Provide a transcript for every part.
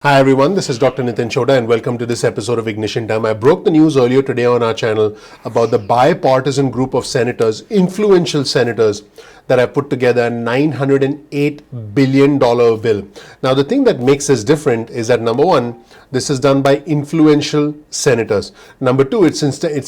Hi everyone, this is Dr. Nitin Chhoda and welcome to this episode of Ignition Time. I broke the news earlier today on our channel about the bipartisan group of senators, influential senators, that have put together a $908 billion bill. Now the thing that makes this different is that number one, this is done by influential senators. Number two, it's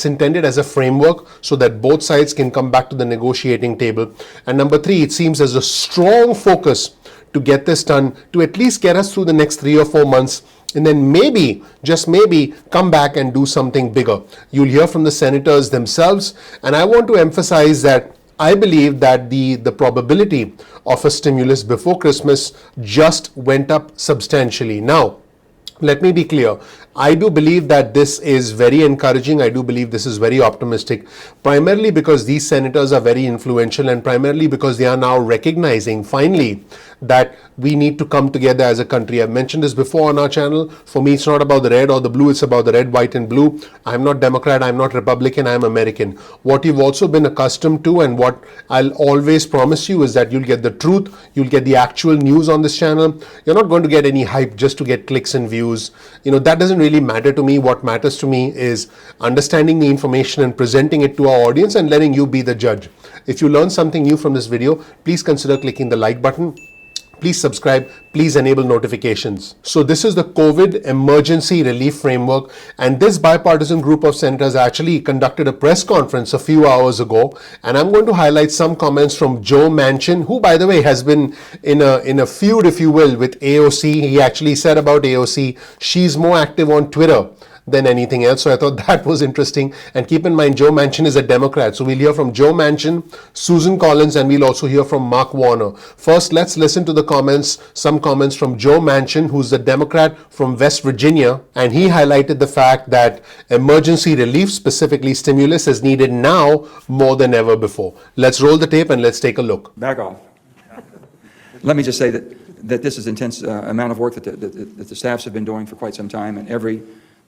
intended as a framework so that both sides can come back to the negotiating table. And number three, it seems as a strong focus to get this done, to at least get us through the next 3 or 4 months, and then maybe, just maybe, come back and do something bigger. You'll hear from the senators themselves, and I want to emphasize that I believe that the probability of a stimulus before Christmas just went up substantially. Now, let me be clear. I do believe that this is very encouraging. I do believe this is very optimistic, primarily because these senators are very influential and primarily because they are now recognizing finally that we need to come together as a country. I've mentioned this before on our channel. For me, it's not about the red or the blue. It's about the red, white, and blue. I'm not Democrat. I'm not Republican. I'm American. What you've also been accustomed to and what I'll always promise you is that you'll get the truth. You'll get the actual news on this channel. You're not going to get any hype just to get clicks and views. That doesn't really matter to me. What matters to me is understanding the information and presenting it to our audience and letting you be the judge. If you learn something new from this video, please consider clicking the like button. Please subscribe, please enable notifications. So this is the COVID emergency relief framework, and this bipartisan group of senators actually conducted a press conference a few hours ago, and I'm going to highlight some comments from Joe Manchin, who by the way has been in a feud, if you will, with AOC. He actually said about AOC, she's more active on Twitter than anything else. So I thought that was interesting. And keep in mind, Joe Manchin is a Democrat. So we'll hear from Joe Manchin, Susan Collins, and we'll also hear from Mark Warner. First, let's listen to the comments, some comments from Joe Manchin, who's a Democrat from West Virginia. And he highlighted the fact that emergency relief, specifically stimulus, is needed now more than ever before. Let's roll the tape and let's take a look. Back off. Let me just say that this is intense amount of work that the staffs have been doing for quite some time, and every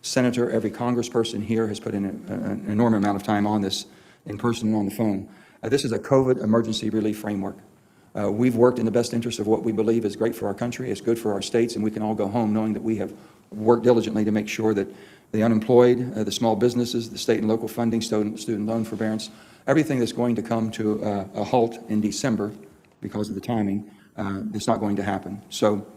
senator, every congressperson here has put in an enormous amount of time on this, in person and on the phone. This is a COVID emergency relief framework. We've worked in the best interest of what we believe is great for our country, is good for our states, and we can all go home knowing that we have worked diligently to make sure that the unemployed, the small businesses, the state and local funding, student loan forbearance, everything that's going to come to a halt in December because of the timing, it's not going to happen. So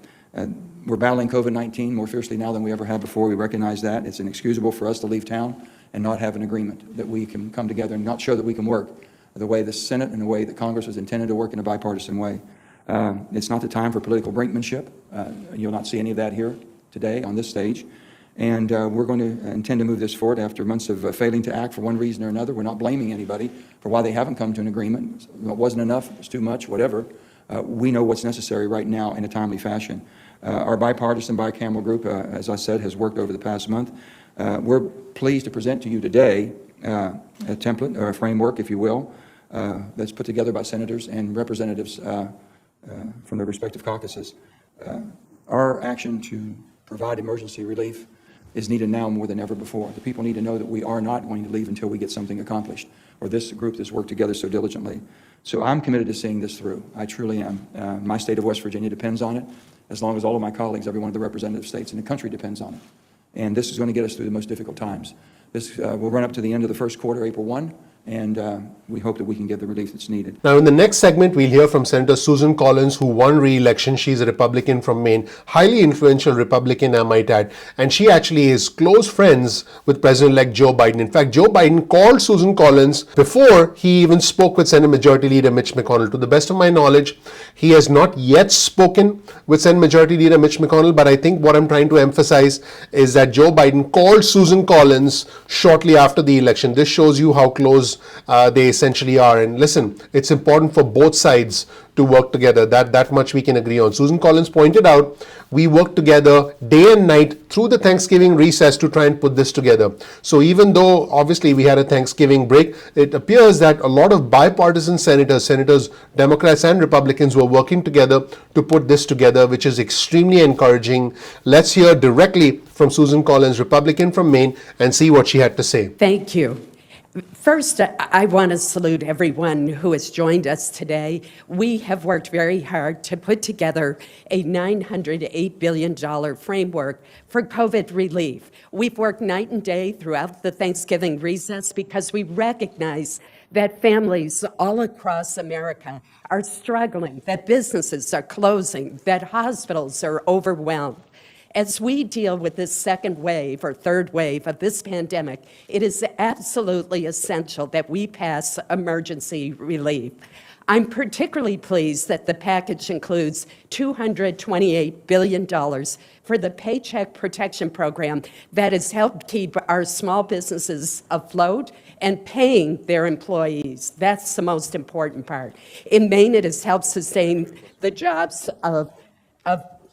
we're battling COVID-19 more fiercely now than we ever have before. We recognize that. It's inexcusable for us to leave town and not have an agreement, that we can come together and not show that we can work the way the Senate and the way that Congress was intended to work in a bipartisan way. It's not the time for political brinkmanship. You'll not see any of that here today on this stage. And we're going to intend to move this forward after months of failing to act for one reason or another. We're not blaming anybody for why they haven't come to an agreement. It wasn't enough, it's too much, whatever. We know what's necessary right now in a timely fashion. Our bipartisan bicameral group, as I said, has worked over the past month. We're pleased to present to you today a template or a framework, if you will, that's put together by senators and representatives from their respective caucuses. Our action to provide emergency relief is needed now more than ever before. The people need to know that we are not going to leave until we get something accomplished, or this group that's worked together so diligently. So I'm committed to seeing this through. I truly am. My state of West Virginia depends on it, as long as all of my colleagues, every one of the representative states in the country depends on it. And this is going to get us through the most difficult times. This will run up to the end of the first quarter, April 1, and we hope that we can get the relief that's needed. Now in the next segment, we'll hear from Senator Susan Collins, who won re-election. She's a Republican from Maine, highly influential Republican, I might add, and she actually is close friends with President-elect Joe Biden. In fact, Joe Biden called Susan Collins before he even spoke with Senate Majority Leader Mitch McConnell. To the best of my knowledge, he has not yet spoken with Senate Majority Leader Mitch McConnell, but I think what I'm trying to emphasize is that Joe Biden called Susan Collins shortly after the election. This shows you how close they essentially are. And listen, it's important for both sides to work together. That much we can agree on. Susan Collins pointed out, we worked together day and night through the Thanksgiving recess to try and put this together. So even though obviously we had a Thanksgiving break, it appears that a lot of bipartisan senators, Democrats and Republicans, were working together to put this together, which is extremely encouraging. Let's hear directly from Susan Collins, Republican from Maine, and see what she had to say. Thank you. First, I want to salute everyone who has joined us today. We have worked very hard to put together a $908 billion framework for COVID relief. We've worked night and day throughout the Thanksgiving recess because we recognize that families all across America are struggling, that businesses are closing, that hospitals are overwhelmed. As we deal with this second wave or third wave of this pandemic, it is absolutely essential that we pass emergency relief. I'm particularly pleased that the package includes $228 billion for the Paycheck Protection Program that has helped keep our small businesses afloat and paying their employees. That's the most important part. In Maine, it has helped sustain the jobs of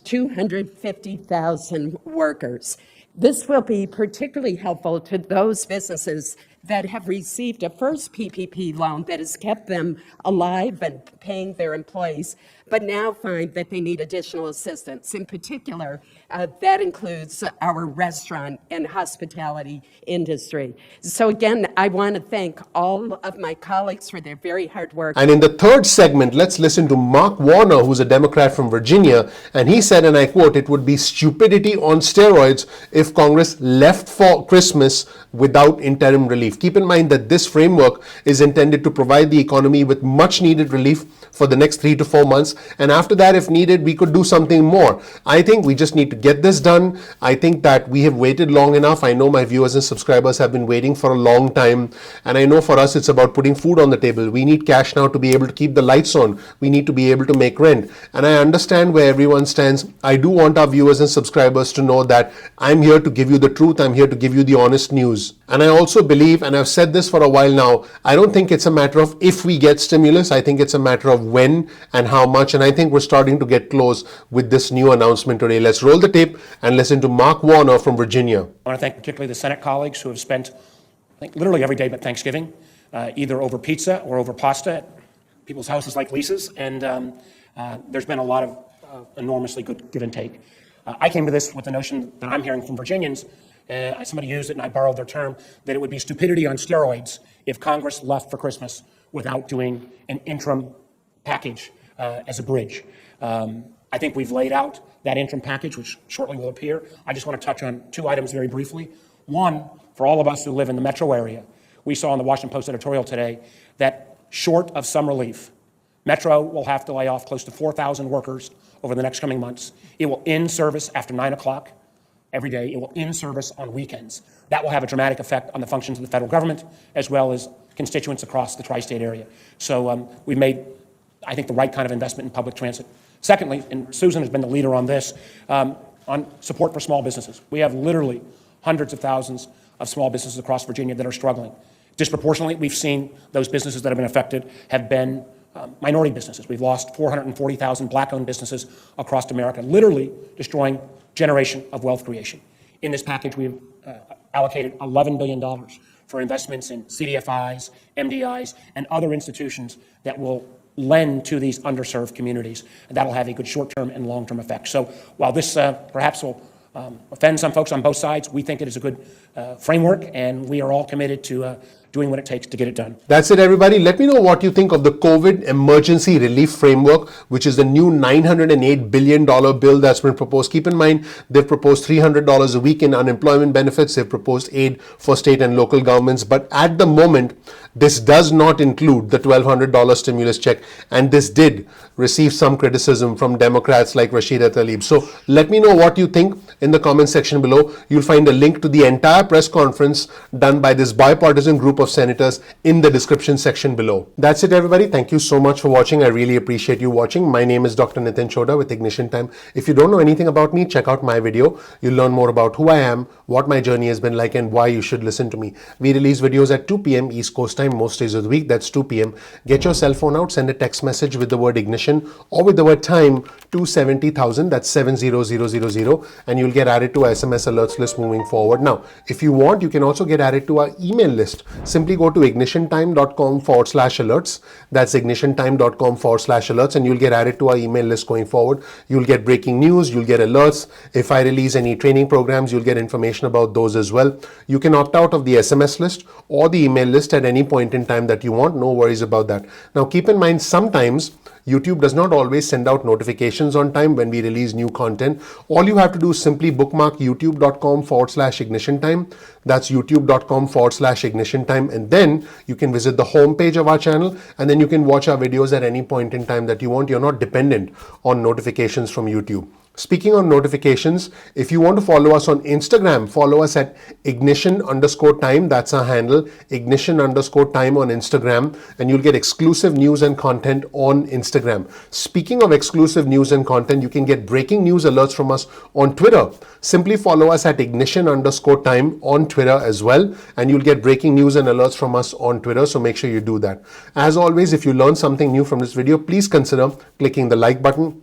250,000 workers. This will be particularly helpful to those businesses that have received a first PPP loan that has kept them alive and paying their employees, but now find that they need additional assistance. In particular, that includes our restaurant and hospitality industry. So again, I want to thank all of my colleagues for their very hard work. And in the third segment, let's listen to Mark Warner, who's a Democrat from Virginia, and he said, and I quote, "It would be stupidity on steroids if Congress left for Christmas without interim relief." Keep in mind that this framework is intended to provide the economy with much needed relief for the next 3 to 4 months. And after that, if needed, we could do something more. I think we just need to get this done. I think that we have waited long enough. I know my viewers and subscribers have been waiting for a long time. And I know for us, it's about putting food on the table. We need cash now to be able to keep the lights on. We need to be able to make rent. And I understand where everyone stands. I do want our viewers and subscribers to know that I'm here to give you the truth. I'm here to give you the honest news. And I also believe, and I've said this for a while now, I don't think it's a matter of if we get stimulus. I think it's a matter of when and how much. And I think we're starting to get close with this new announcement today. Let's roll the tape and listen to Mark Warner from Virginia. I want to thank particularly the Senate colleagues who have spent, I think, literally every day but Thanksgiving, either over pizza or over pasta at people's houses like Lisa's. And there's been a lot of enormously good give and take. I came to this with the notion that I'm hearing from Virginians. Somebody used it and I borrowed their term, that it would be stupidity on steroids if Congress left for Christmas without doing an interim package as a bridge. I think we've laid out that interim package, which shortly will appear. I just want to touch on 2 items very briefly. One, for all of us who live in the metro area, we saw in the Washington Post editorial today that short of some relief, Metro will have to lay off close to 4,000 workers over the next coming months. It will end service after 9 o'clock every day. It will end service on weekends. That will have a dramatic effect on the functions of the federal government as well as constituents across the tri-state area. So we've made, I think, the right kind of investment in public transit. Secondly, and Susan has been the leader on this, on support for small businesses. We have literally hundreds of thousands of small businesses across Virginia that are struggling. Disproportionately, we've seen those businesses that have been affected have been minority businesses. We've lost 440,000 black-owned businesses across America, literally destroying generation of wealth creation. In this package, we've allocated $11 billion for investments in CDFIs, MDIs, and other institutions that will lend to these underserved communities. And that'll have a good short-term and long-term effect. So while this perhaps will offend some folks on both sides, we think it is a good framework, and we are all committed to doing what it takes to get it done. That's it, everybody. Let me know what you think of the COVID Emergency Relief Framework, which is the new $908 billion bill that's been proposed. Keep in mind, they've proposed $300 a week in unemployment benefits. They've proposed aid for state and local governments. But at the moment, this does not include the $1,200 stimulus check. And this did receive some criticism from Democrats like Rashida Tlaib. So let me know what you think in the comment section below. You'll find a link to the entire press conference done by this bipartisan group of senators in the description section below. That's it, everybody. Thank you so much for watching. I really appreciate you watching. My name is Dr. Nitin Chhoda with Ignition Time. If you don't know anything about me, check out my video. You'll learn more about who I am, what my journey has been like, and why you should listen to me. We release videos at 2 p.m. East Coast time most days of the week. That's 2 p.m. Get your cell phone out, send a text message with the word ignition or with the word time to 70,000. That's 70000, and you'll get added to our SMS alerts list moving forward. Now, if you want, you can also get added to our email list. simply go to ignitiontime.com/alerts. That's ignitiontime.com/alerts, and you'll get added to our email list going forward. You'll get breaking news, you'll get alerts. If I release any training programs, you'll get information about those as well. You can opt out of the SMS list or the email list at any point in time that you want. No worries about that. Now, keep in mind, sometimes YouTube does not always send out notifications on time when we release new content. All you have to do is simply bookmark youtube.com/ignition time. That's youtube.com/ignition time. And then you can visit the homepage of our channel, and then you can watch our videos at any point in time that you want. You're not dependent on notifications from YouTube. Speaking of notifications, if you want to follow us on Instagram, follow us at ignition_time. That's our handle, ignition_time on Instagram, and you'll get exclusive news and content on Instagram. Speaking of exclusive news and content, you can get breaking news alerts from us on Twitter. Simply follow us at ignition_time on Twitter as well, and you'll get breaking news and alerts from us on Twitter, so make sure you do that. As always, if you learned something new from this video, please consider clicking the like button.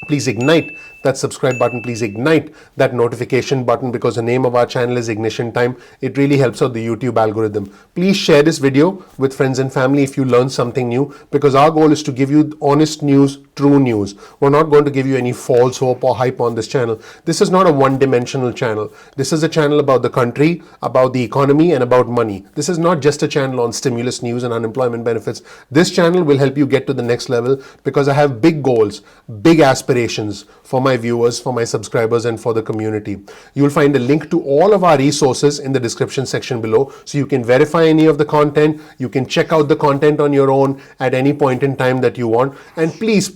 Please ignite that subscribe button. Please ignite that notification button, because the name of our channel is Ignition Time. It really helps out the YouTube algorithm. Please share this video with friends and family if you learned something new, because our goal is to give you honest news, true news. We're not going to give you any false hope or hype on this channel. This is not a one-dimensional channel. This is a channel about the country, about the economy, and about money. This is not just a channel on stimulus news and unemployment benefits. This channel will help you get to the next level, because I have big goals, big aspirations for my viewers, for my subscribers, and for the community. You'll find a link to all of our resources in the description section below, so you can verify any of the content. You can check out the content on your own at any point in time that you want. And please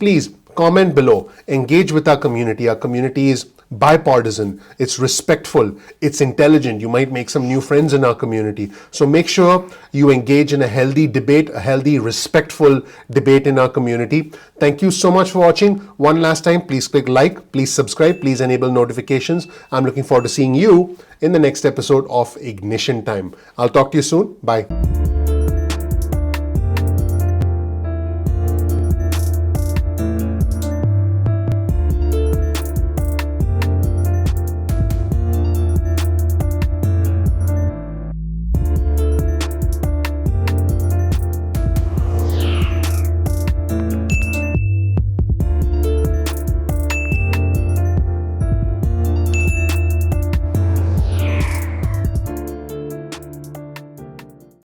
comment below, engage with our community. Our community is bipartisan, it's respectful, it's intelligent. You might make some new friends in our community. So make sure you engage in a healthy debate, a healthy, respectful debate in our community. Thank you so much for watching. One last time, please click like, please subscribe, please enable notifications. I'm looking forward to seeing you in the next episode of Ignition Time. I'll talk to you soon. Bye.